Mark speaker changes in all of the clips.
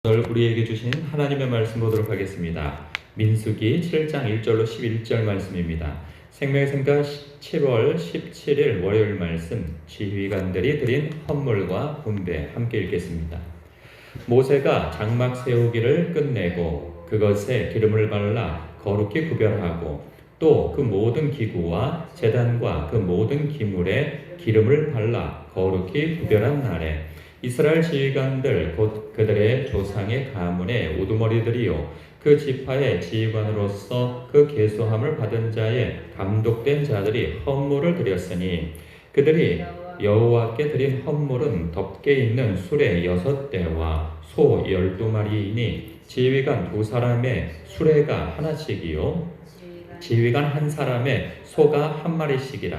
Speaker 1: 오늘 우리에게 주신 하나님의 말씀 보도록 하겠습니다. 민수기 7장 1절로 11절 말씀입니다. 생명의 샘가 7월 17일 월요일 말씀, 지휘관들이 드린 헌물과 분배 함께 읽겠습니다. 모세가 장막 세우기를 끝내고 그것에 기름을 발라 거룩히 구별하고 또 그 모든 기구와 제단과 그 모든 기물에 기름을 발라 거룩히 구별한 날에 이스라엘 지휘관들 곧 그들의 조상의 가문의 우두머리들이요 그 지파의 지휘관으로서 그 계수함을 받은 자의 감독된 자들이 헌물을 드렸으니 그들이 여호와께 드린 헌물은 덮개 있는 수레 6대와 소 12마리이니 지휘관 2사람의 수레가 하나씩이요 지휘관 1사람의 소가 1마리씩이라.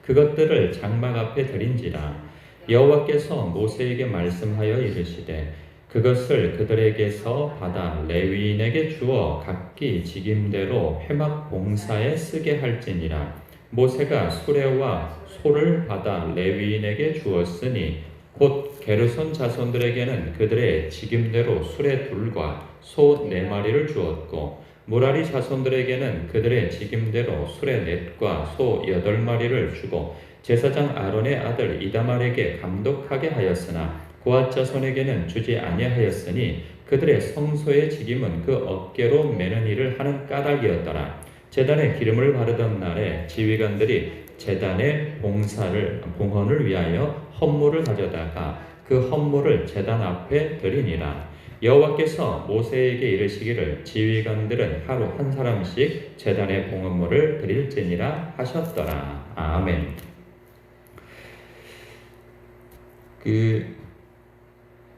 Speaker 1: 그것들을 장막 앞에 드린지라. 여호와께서 모세에게 말씀하여 이르시되 그것을 그들에게서 받아 레위인에게 주어 각기 직임대로 회막 봉사에 쓰게 할지니라. 모세가 수레와 소를 받아 레위인에게 주었으니 곧 게르손 자손들에게는 그들의 직임대로 수레 2과 소 4마리를 주었고 무라리 자손들에게는 그들의 직임대로 수레 4과 소 8마리를 주고 제사장 아론의 아들 이다말에게 감독하게 하였으나 고앗 자손에게는 주지 아니하였으니 그들의 성소의 직임은 그 어깨로 매는 일을 하는 까닭이었더라. 제단에 기름을 바르던 날에 지휘관들이 제단의 봉헌을 위하여 헌물을 가져다가 그 헌물을 제단 앞에 드리니라. 여호와께서 모세에게 이르시기를 지휘관들은 하루 1사람씩 제단의 봉헌물을 드릴지니라 하셨더라. 아멘.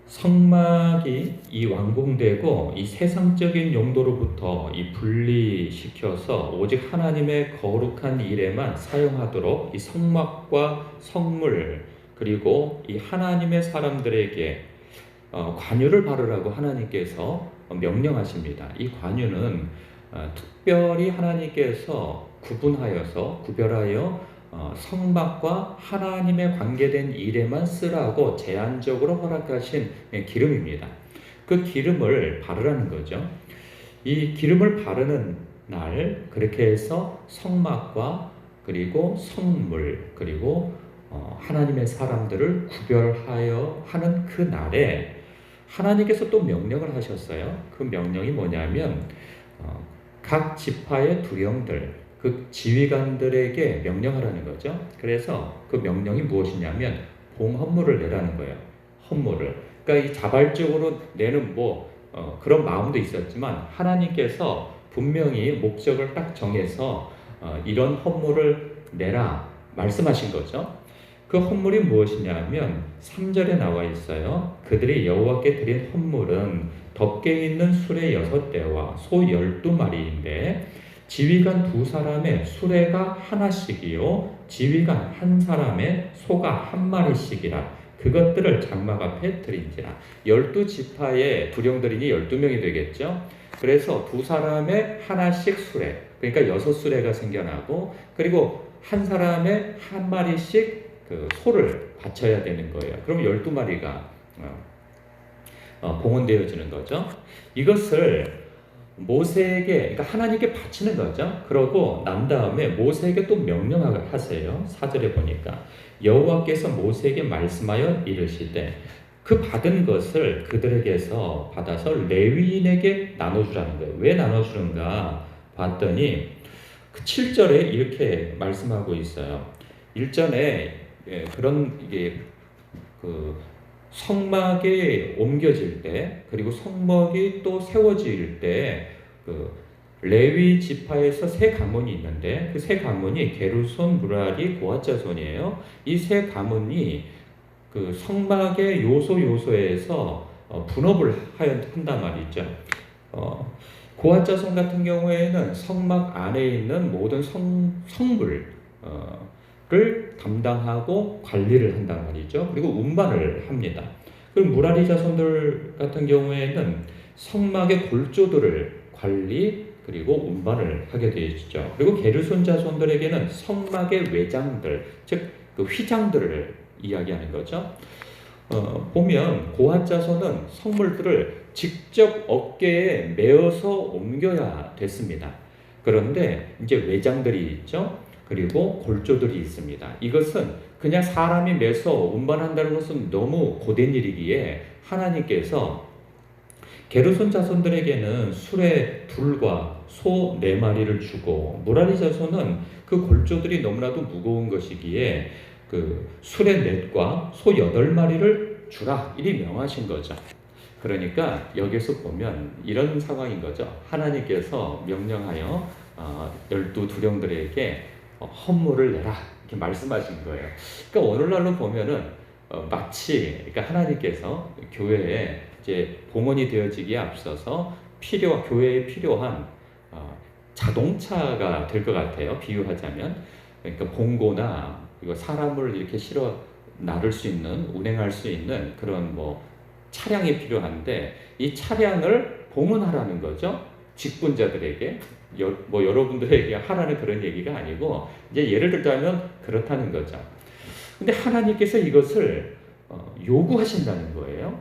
Speaker 1: 성막이 이 완공되고 이 세상적인 용도로부터 이 분리시켜서 오직 하나님의 거룩한 일에만 사용하도록 이 성막과 성물 그리고 이 하나님의 사람들에게 관유를 바르라고 하나님께서 명령하십니다. 이 관유는 특별히 하나님께서 구별하여 성막과 하나님의 관계된 일에만 쓰라고 제한적으로 허락하신 기름입니다. 그 기름을 바르라는 거죠. 이 기름을 바르는 날 그렇게 해서 성막과 그리고 성물 그리고 하나님의 사람들을 구별하여 하는 그 날에 하나님께서 또 명령을 하셨어요. 그 명령이 뭐냐면 각 지파의 두령들 그 지휘관들에게 명령하라는 거죠. 그래서 그 명령이 무엇이냐면 봉헌물을 내라는 거예요. 헌물을. 그러니까 이 자발적으로 내는 그런 마음도 있었지만 하나님께서 분명히 목적을 딱 정해서 이런 헌물을 내라 말씀하신 거죠. 그 헌물이 무엇이냐면 3절에 나와 있어요. 그들이 여호와께 드린 헌물은 덮개 있는 수레 6대와 소 12마리인데 지휘관 2사람의 수레가 하나씩이요 지휘관 1사람의 소가 1마리씩이라. 그것들을 장막 앞에 드린지라. 12지파의 두령들이니 12명이 되겠죠. 그래서 2사람의 하나씩 수레, 그러니까 6수레가 생겨나고 그리고 1사람의 1마리씩 그 소를 바쳐야 되는 거예요. 그럼 12마리가 봉헌되어지는 거죠. 이것을 모세에게, 그러니까 하나님께 바치는 거죠. 그러고 난 다음에 모세에게 또 명령하세요. 4절에 보니까 여호와께서 모세에게 말씀하여 이르시되 그 받은 것을 그들에게서 받아서 레위인에게 나눠주라는 거예요. 왜 나눠주는가 봤더니 그 7절에 이렇게 말씀하고 있어요. 1절에 그런 성막에 옮겨질 때 그리고 성막이 또 세워질 때 레위 지파에서 세 가문이 있는데 그 세 가문이 게르손, 무라리, 고앗 자손이에요. 이 세 가문이 그 성막의 요소에서 분업을 한단 말이죠. 고앗 자손 같은 경우에는 성막 안에 있는 모든 성물을 담당하고 관리를 한단 말이죠. 그리고 운반을 합니다. 그리고 무라리 자손들 같은 경우에는 성막의 골조들을 관리 그리고 운반을 하게 되죠. 그리고 게르손 자손들에게는 성막의 외장들, 즉 그 휘장들을 이야기하는 거죠. 보면 고앗 자손은 성물들을 직접 어깨에 메어서 옮겨야 됐습니다. 그런데 이제 외장들이 있죠. 그리고 골조들이 있습니다. 이것은 그냥 사람이 매서 운반한다는 것은 너무 고된 일이기에 하나님께서 게르손 자손들에게는 수레 둘과 소 4마리를 주고 무라리 자손은 그 골조들이 너무나도 무거운 것이기에 그 수레 넷과 소 8마리를 주라 이리 명하신 거죠. 그러니까 여기서 보면 이런 상황인 거죠. 하나님께서 명령하여 12 두령들에게 헌물을 내라 이렇게 말씀하신 거예요. 그러니까 오늘날로 보면은 마치 그러니까 하나님께서 교회에 이제 봉헌이 되어지기에 앞서서 교회에 필요한 자동차가 될 것 같아요. 비유하자면 그러니까 봉고나 이거 사람을 이렇게 실어 나를 수 있는 운행할 수 있는 그런 뭐 차량이 필요한데 이 차량을 봉헌하라는 거죠. 직분자들에게 뭐 여러분들에게 하라는 그런 얘기가 아니고 이제 예를 들자면 그렇다는 거죠. 근데 하나님께서 이것을 요구하신다는 거예요.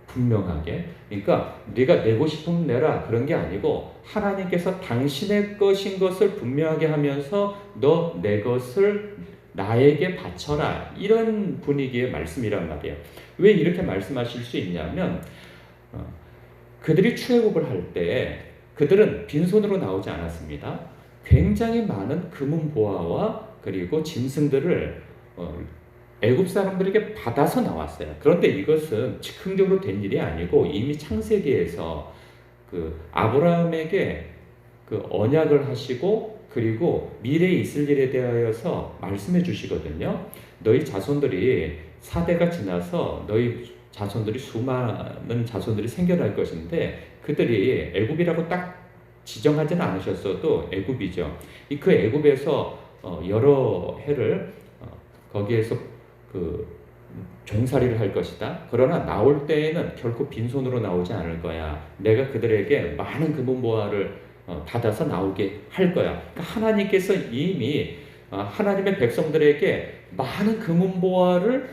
Speaker 1: 분명하게. 그러니까 네가 내고 싶으면 내라 그런 게 아니고 하나님께서 당신의 것인 것을 분명하게 하면서 너 내 것을 나에게 바쳐라 이런 분위기의 말씀이란 말이에요. 왜 이렇게 말씀하실 수 있냐면 그들이 출애굽을 할 때 그들은 빈손으로 나오지 않았습니다. 굉장히 많은 금은 보화와 그리고 짐승들을 애굽 사람들에게 받아서 나왔어요. 그런데 이것은 즉흥적으로 된 일이 아니고 이미 창세기에서 그 아브라함에게 그 언약을 하시고 그리고 미래에 있을 일에 대하여서 말씀해 주시거든요. 너희 자손들이 4대가 지나서 너희 자손들이 수많은 자손들이 생겨날 것인데 그들이 애굽이라고 딱 지정하지는 않으셨어도 애굽이죠. 그 애굽에서 여러 해를 거기에서 그 종살이를 할 것이다. 그러나 나올 때에는 결코 빈손으로 나오지 않을 거야. 내가 그들에게 많은 금은보화를 받아서 나오게 할 거야. 그러니까 하나님께서 이미 하나님의 백성들에게 많은 금은보화를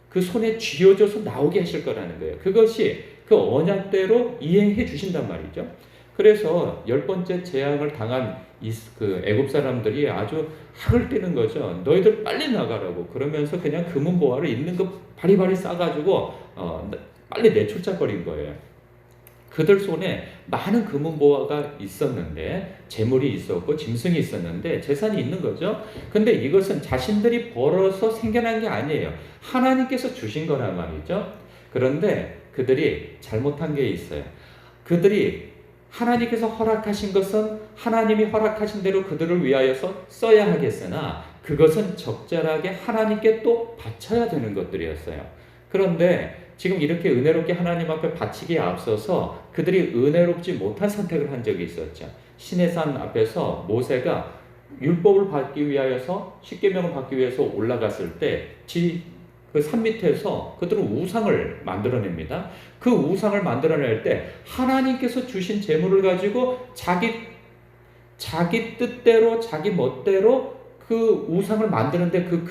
Speaker 1: 그 손에 쥐어줘서 나오게 하실 거라는 거예요. 그것이 그 언약대로 이행해 주신단 말이죠. 그래서 10번째 재앙을 당한 그 애굽 사람들이 아주 학을 떼는 거죠. 너희들 빨리 나가라고. 그러면서 그냥 금은보화를 있는 거 바리바리 싸가지고 빨리 내쫓아버린 거예요. 그들 손에 많은 금은보화가 있었는데 재물이 있었고 짐승이 있었는데 재산이 있는 거죠. 근데 이것은 자신들이 벌어서 생겨난 게 아니에요. 하나님께서 주신 거란 말이죠. 그런데 그들이 잘못한 게 있어요. 그들이 하나님께서 허락하신 것은 하나님이 허락하신 대로 그들을 위하여서 써야 하겠으나 그것은 적절하게 하나님께 또 바쳐야 되는 것들이었어요. 그런데 지금 이렇게 은혜롭게 하나님 앞에 바치기에 앞서서 그들이 은혜롭지 못한 선택을 한 적이 있었죠. 시내산 앞에서 모세가 율법을 받기 위하여서 십계명을 받기 위해서 올라갔을 때 그 산 밑에서 그들은 우상을 만들어냅니다. 그 우상을 만들어낼 때 하나님께서 주신 재물을 가지고 자기 뜻대로 자기 멋대로 그 우상을 만드는데 그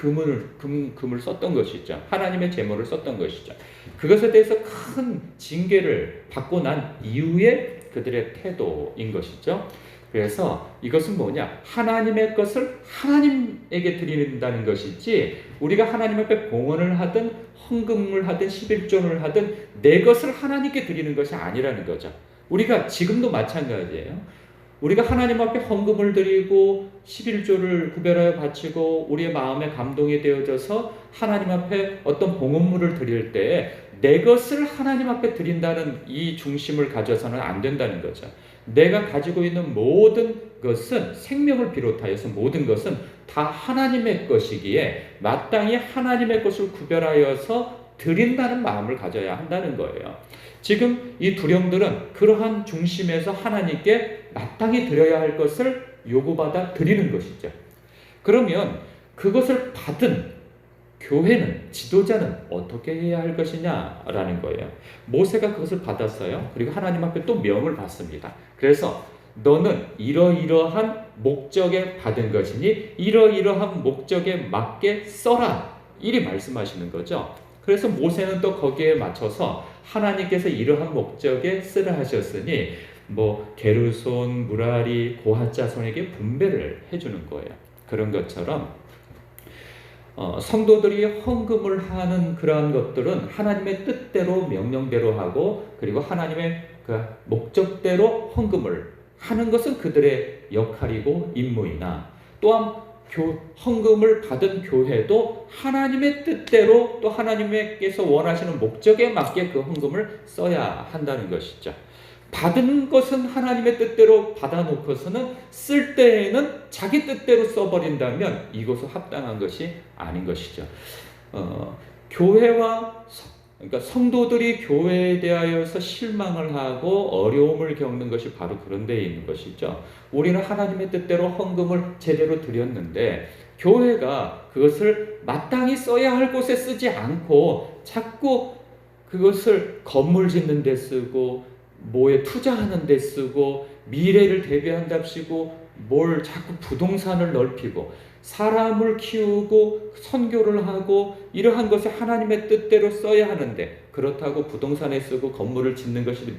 Speaker 1: 금을 썼던 것이죠. 하나님의 재물을 썼던 것이죠. 그것에 대해서 큰 징계를 받고 난 이후에 그들의 태도인 것이죠. 그래서 이것은 뭐냐? 하나님의 것을 하나님에게 드린다는 것이지 우리가 하나님 앞에 봉헌을 하든 헌금을 하든 11조를 하든 내 것을 하나님께 드리는 것이 아니라는 거죠. 우리가 지금도 마찬가지예요. 우리가 하나님 앞에 헌금을 드리고 11조를 구별하여 바치고 우리의 마음에 감동이 되어져서 하나님 앞에 어떤 봉헌물을 드릴 때 내 것을 하나님 앞에 드린다는 이 중심을 가져서는 안 된다는 거죠. 내가 가지고 있는 모든 것은 생명을 비롯하여서 모든 것은 다 하나님의 것이기에 마땅히 하나님의 것을 구별하여서 드린다는 마음을 가져야 한다는 거예요. 지금 이 두령들은 그러한 중심에서 하나님께 마땅히 드려야 할 것을 요구받아 드리는 것이죠. 그러면 그것을 받은 교회는, 지도자는 어떻게 해야 할 것이냐라는 거예요. 모세가 그것을 받았어요. 그리고 하나님 앞에 또 명을 받습니다. 그래서 너는 이러이러한 목적에 받은 것이니 이러이러한 목적에 맞게 써라. 이리 말씀하시는 거죠. 그래서 모세는 또 거기에 맞춰서 하나님께서 이러한 목적에 쓰라 하셨으니 뭐 게르손, 무라리, 고핫 자손에게 분배를 해주는 거예요. 그런 것처럼 성도들이 헌금을 하는 그러한 것들은 하나님의 뜻대로 명령대로 하고 그리고 하나님의 그 목적대로 헌금을 하는 것은 그들의 역할이고 임무이나 또한 헌금을 받은 교회도 하나님의 뜻대로 또 하나님께서 원하시는 목적에 맞게 그 헌금을 써야 한다는 것이죠. 받은 것은 하나님의 뜻대로 받아놓고서는 쓸 때에는 자기 뜻대로 써버린다면 이것은 합당한 것이 아닌 것이죠. 교회와 그러니까 성도들이 교회에 대하여서 실망을 하고 어려움을 겪는 것이 바로 그런 데에 있는 것이죠. 우리는 하나님의 뜻대로 헌금을 제대로 드렸는데 교회가 그것을 마땅히 써야 할 곳에 쓰지 않고 자꾸 그것을 건물 짓는 데 쓰고 뭐에 투자하는 데 쓰고 미래를 대비한답시고 뭘 자꾸 부동산을 넓히고 사람을 키우고 선교를 하고 이러한 것을 하나님의 뜻대로 써야 하는데 그렇다고 부동산에 쓰고 건물을 짓는 것이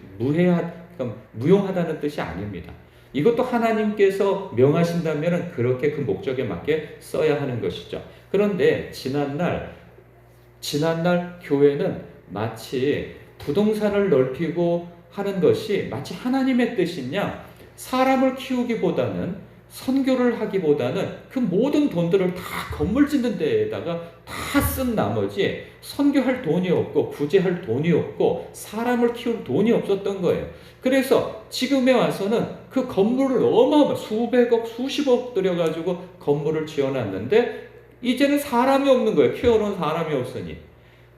Speaker 1: 무용하다는 뜻이 아닙니다. 이것도 하나님께서 명하신다면 그렇게 그 목적에 맞게 써야 하는 것이죠. 그런데 지난날 교회는 마치 부동산을 넓히고 하는 것이 마치 하나님의 뜻이냐 사람을 키우기보다는 선교를 하기보다는 그 모든 돈들을 다 건물 짓는 데에다가 다 쓴 나머지 선교할 돈이 없고 구제할 돈이 없고 사람을 키울 돈이 없었던 거예요. 그래서 지금에 와서는 그 건물을 수백억 수십억 들여가지고 건물을 지어놨는데 이제는 사람이 없는 거예요. 키워놓은 사람이 없으니.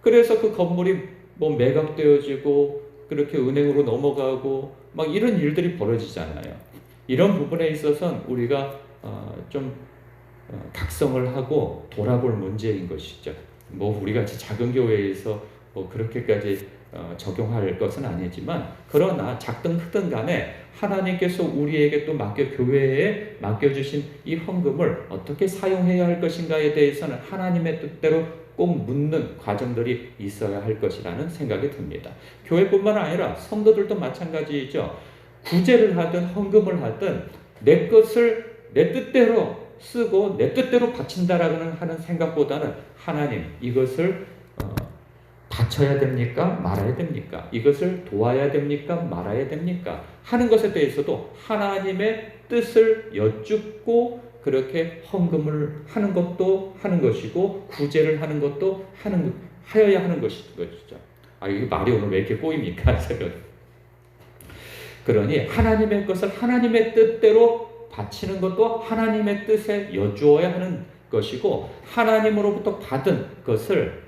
Speaker 1: 그래서 그 건물이 뭐 매각되어지고 그렇게 은행으로 넘어가고 막 이런 일들이 벌어지잖아요. 이런 부분에 있어서는 우리가 좀 각성을 하고 돌아볼 문제인 것이죠. 뭐 우리 같이 작은 교회에서 뭐 그렇게까지 적용할 것은 아니지만 그러나 작든 크든 간에 하나님께서 우리에게 또 교회에 맡겨주신 이 헌금을 어떻게 사용해야 할 것인가에 대해서는 하나님의 뜻대로 꼭 묻는 과정들이 있어야 할 것이라는 생각이 듭니다. 교회뿐만 아니라 성도들도 마찬가지이죠. 구제를 하든 헌금을 하든 내 것을 내 뜻대로 쓰고 내 뜻대로 바친다라는 하는 생각보다는 하나님 이것을 바쳐야 됩니까? 말아야 됩니까? 이것을 도와야 됩니까? 말아야 됩니까? 하는 것에 대해서도 하나님의 뜻을 여쭙고 그렇게 헌금을 하는 것도 하는 것이고 구제를 하는 것도 하여야 하는 것이죠. 이게 말이 오늘 왜 이렇게 꼬입니까? 그러니 하나님의 것을 하나님의 뜻대로 바치는 것도 하나님의 뜻에 여쭈어야 하는 것이고 하나님으로부터 받은 것을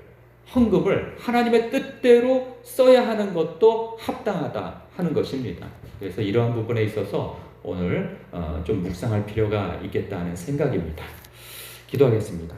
Speaker 1: 헌금을 하나님의 뜻대로 써야 하는 것도 합당하다 하는 것입니다. 그래서 이러한 부분에 있어서 오늘 좀 묵상할 필요가 있겠다는 생각입니다. 기도하겠습니다.